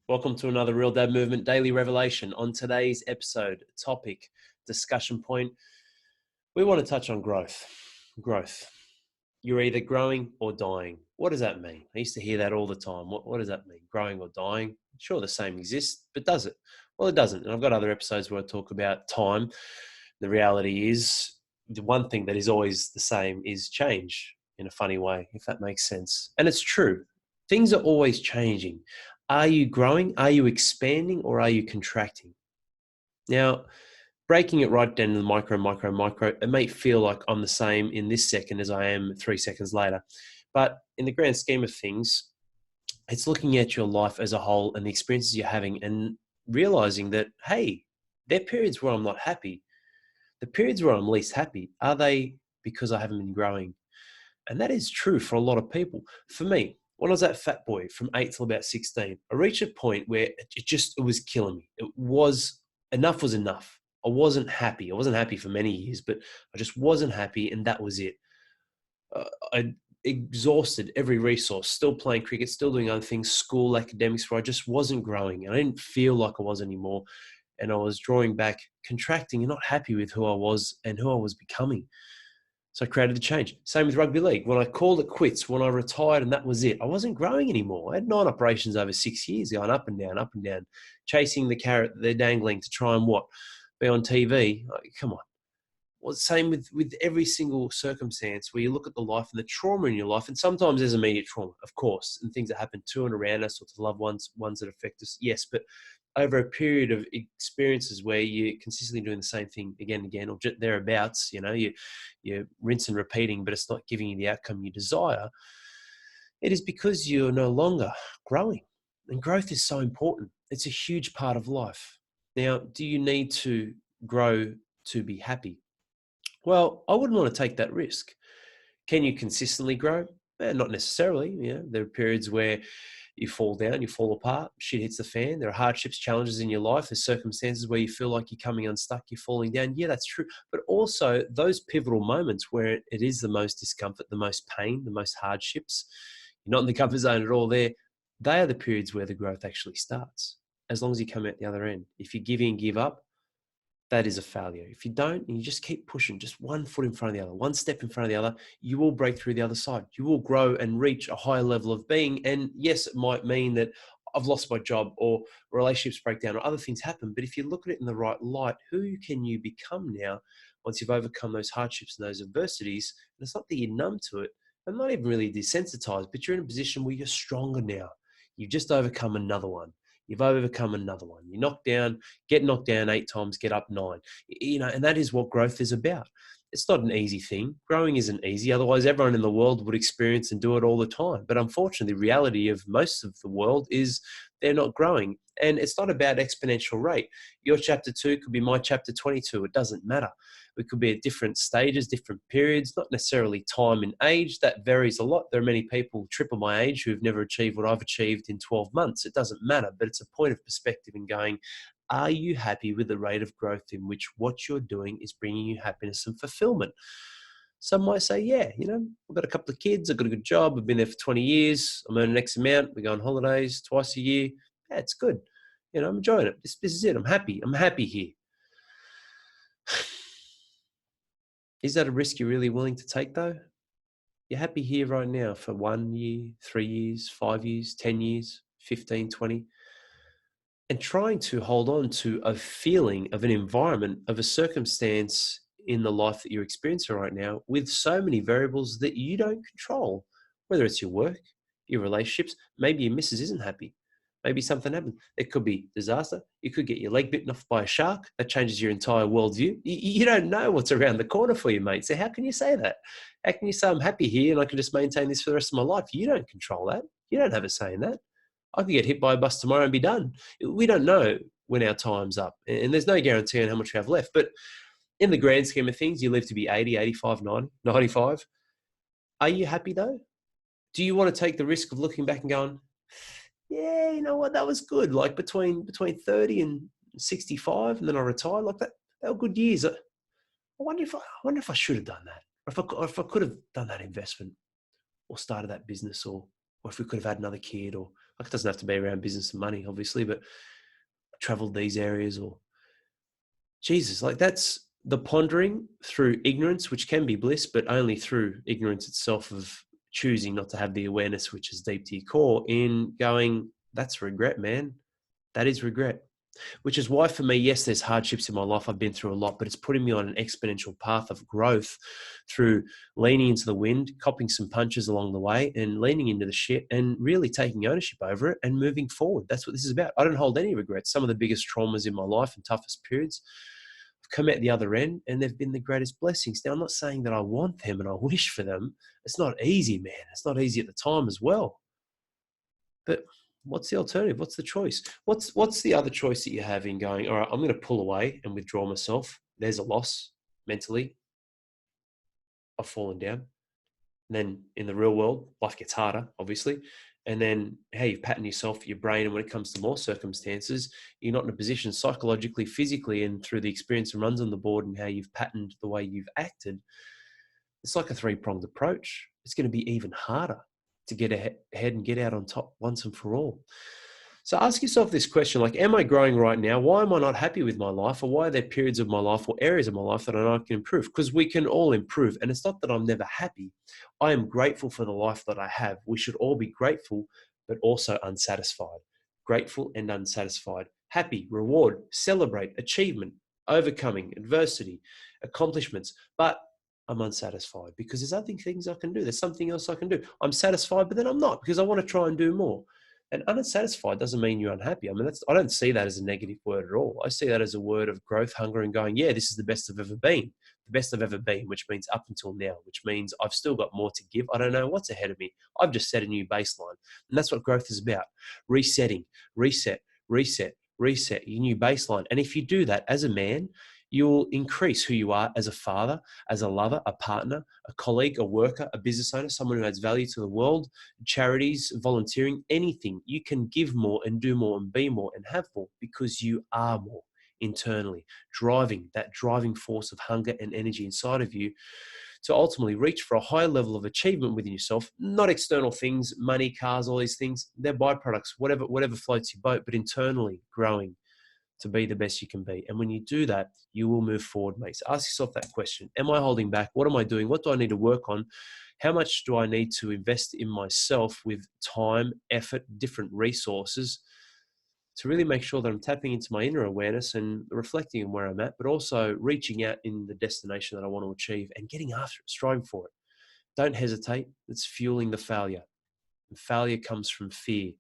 Welcome to another Real Dad Movement Daily Revelation. On today's episode, topic, discussion point, we want to touch on growth. Growth. You're either growing or dying. What does that mean? I used to hear that all the time. What does that mean? Growing or dying? Sure, the same exists, but does it? Well, it doesn't. And I've got other episodes where I talk about time. The reality is, the one thing that is always the same is change in a funny way, if that makes sense. And it's true. Things are always changing. Are you growing? Are you expanding? Or are you contracting? Now, breaking it right down to the micro, it may feel like I'm the same in this second as I am 3 seconds later. But in the grand scheme of things, it's looking at your life as a whole and the experiences you're having and realizing that, hey, there are periods where I'm not happy. The periods where I'm least happy, are they because I haven't been growing? And that is true for a lot of people. For me, when I was that fat boy from 8 till about 16, I reached a point where it was killing me. Enough was enough. I wasn't happy. I wasn't happy for many years, but I just wasn't happy, and that was it. I exhausted every resource, still playing cricket, still doing other things, school, academics, where I just wasn't growing. I didn't feel like I was anymore. And I was drawing back, contracting, and not happy with who I was and who I was becoming. So I created the change. Same with rugby league. When I called it quits, when I retired and that was it, I wasn't growing anymore. I had 9 operations over 6 years, going up and down, chasing the carrot they're dangling to try and what? Be on TV. Like, come on. Well, same with every single circumstance where you look at the life and the trauma in your life. And sometimes there's immediate trauma, of course, and things that happen to and around us or to loved ones that affect us. Yes, but over a period of experiences where you're consistently doing the same thing again and again, or just thereabouts, you rinse and repeating, but it's not giving you the outcome you desire, it is because you're no longer growing. And growth is so important. It's a huge part of life. Now, do you need to grow to be happy? Well, I wouldn't want to take that risk. Can you consistently grow? Not necessarily. There are periods where you fall down, you fall apart, shit hits the fan. There are hardships, challenges in your life. There's circumstances where you feel like you're coming unstuck, you're falling down. Yeah, that's true. But also those pivotal moments where it is the most discomfort, the most pain, the most hardships, you're not in the comfort zone at all there. They are the periods where the growth actually starts, as long as you come out the other end. If you give in, give up, that is a failure. If you don't, and you just keep pushing, just one foot in front of the other, one step in front of the other, you will break through the other side. You will grow and reach a higher level of being. And yes, it might mean that I've lost my job or relationships break down or other things happen. But if you look at it in the right light, who can you become now once you've overcome those hardships and those adversities? And it's not that you're numb to it. I'm not even really desensitized, but you're in a position where you're stronger now. You've just overcome another one. You've overcome another one. You get knocked down 8 times, get up 9. And that is what growth is about. It's not an easy thing. Growing isn't easy. Otherwise, everyone in the world would experience and do it all the time. But unfortunately, the reality of most of the world is they're not growing. And it's not about exponential rate. Your chapter 2 could be my chapter 22. It doesn't matter. We could be at different stages, different periods, not necessarily time and age. That varies a lot. There are many people triple my age who've never achieved what I've achieved in 12 months. It doesn't matter, but it's a point of perspective in going, are you happy with the rate of growth in which what you're doing is bringing you happiness and fulfillment? Some might say, yeah, I've got a couple of kids, I've got a good job, I've been there for 20 years, I'm earning X amount, we go on holidays twice a year. Yeah, it's good. I'm enjoying it. This is it. I'm happy here. Is that a risk you're really willing to take though? You're happy here right now for 1 year, 3 years, 5 years, 10 years, 15, 20, and trying to hold on to a feeling of an environment, of a circumstance in the life that you're experiencing right now with so many variables that you don't control, whether it's your work, your relationships, maybe your missus isn't happy. Maybe something happened. It could be disaster. You could get your leg bitten off by a shark. That changes your entire worldview. You don't know what's around the corner for you, mate. So how can you say that? How can you say I'm happy here and I can just maintain this for the rest of my life? You don't control that. You don't have a say in that. I could get hit by a bus tomorrow and be done. We don't know when our time's up. And there's no guarantee on how much we have left. But in the grand scheme of things, you live to be 80, 85, 90, 95. Are you happy though? Do you want to take the risk of looking back and going, yeah, you know what, that was good. Like between 30 and 65, and then I retired. Like that, they were good years. I wonder if I should have done that, or if I could have done that investment, or started that business, or if we could have had another kid, or Like, it doesn't have to be around business and money, obviously, but traveled these areas, or Jesus, like, that's the pondering through ignorance, which can be bliss, but only through ignorance itself of choosing not to have the awareness, which is deep to your core, in going, that's regret, man. That is regret. Which is why for me, yes, there's hardships in my life. I've been through a lot, but it's putting me on an exponential path of growth through leaning into the wind, copping some punches along the way, and leaning into the shit and really taking ownership over it and moving forward. That's what this is about. I don't hold any regrets. Some of the biggest traumas in my life and toughest periods have come out the other end, and they've been the greatest blessings. Now, I'm not saying that I want them and I wish for them. It's not easy, man. It's not easy at the time as well. But what's the alternative? What's the choice? What's the other choice that you have in going, all right, I'm going to pull away and withdraw myself. There's a loss mentally. I've fallen down. And then in the real world, life gets harder, obviously. And then how you pattern yourself, your brain, and when it comes to more circumstances, you're not in a position psychologically, physically, and through the experience and runs on the board and how you've patterned the way you've acted. It's like a three-pronged approach. It's going to be even harder to get ahead and get out on top once and for all. So ask yourself this question, like, am I growing right now? Why am I not happy with my life? Or why are there periods of my life or areas of my life that I know I can improve? Because we can all improve. And it's not that I'm never happy. I am grateful for the life that I have. We should all be grateful, but also unsatisfied. Grateful and unsatisfied. Happy, reward, celebrate, achievement, overcoming, adversity, accomplishments. But I'm unsatisfied because there's other things I can do. There's something else I can do. I'm satisfied, but then I'm not, because I want to try and do more. And unsatisfied doesn't mean you're unhappy. I mean, I don't see that as a negative word at all. I see that as a word of growth, hunger, and going, yeah, this is the best I've ever been. The best I've ever been, which means up until now, which means I've still got more to give. I don't know what's ahead of me. I've just set a new baseline. And that's what growth is about. Resetting, reset, reset, reset your new baseline. And if you do that as a man, you'll increase who you are as a father, as a lover, a partner, a colleague, a worker, a business owner, someone who adds value to the world, charities, volunteering, anything. You can give more and do more and be more and have more because you are more internally, driving that driving force of hunger and energy inside of you to ultimately reach for a high level of achievement within yourself. Not external things, money, cars, all these things. They're byproducts, whatever floats your boat, but internally growing to be the best you can be. And when you do that, you will move forward, mate. So ask yourself that question. Am I holding back? What am I doing? What do I need to work on? How much do I need to invest in myself with time, effort, different resources to really make sure that I'm tapping into my inner awareness and reflecting on where I'm at, but also reaching out in the destination that I want to achieve and getting after it, striving for it. Don't hesitate. It's fueling the failure. And failure comes from fear.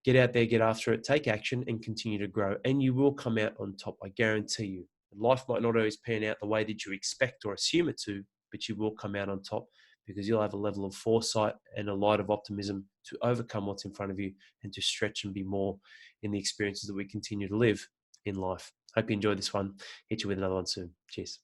Get out there, get after it, take action, and continue to grow. And you will come out on top, I guarantee you. Life might not always pan out the way that you expect or assume it to, but you will come out on top because you'll have a level of foresight and a light of optimism to overcome what's in front of you and to stretch and be more in the experiences that we continue to live in life. Hope you enjoyed this one. Hit you with another one soon. Cheers.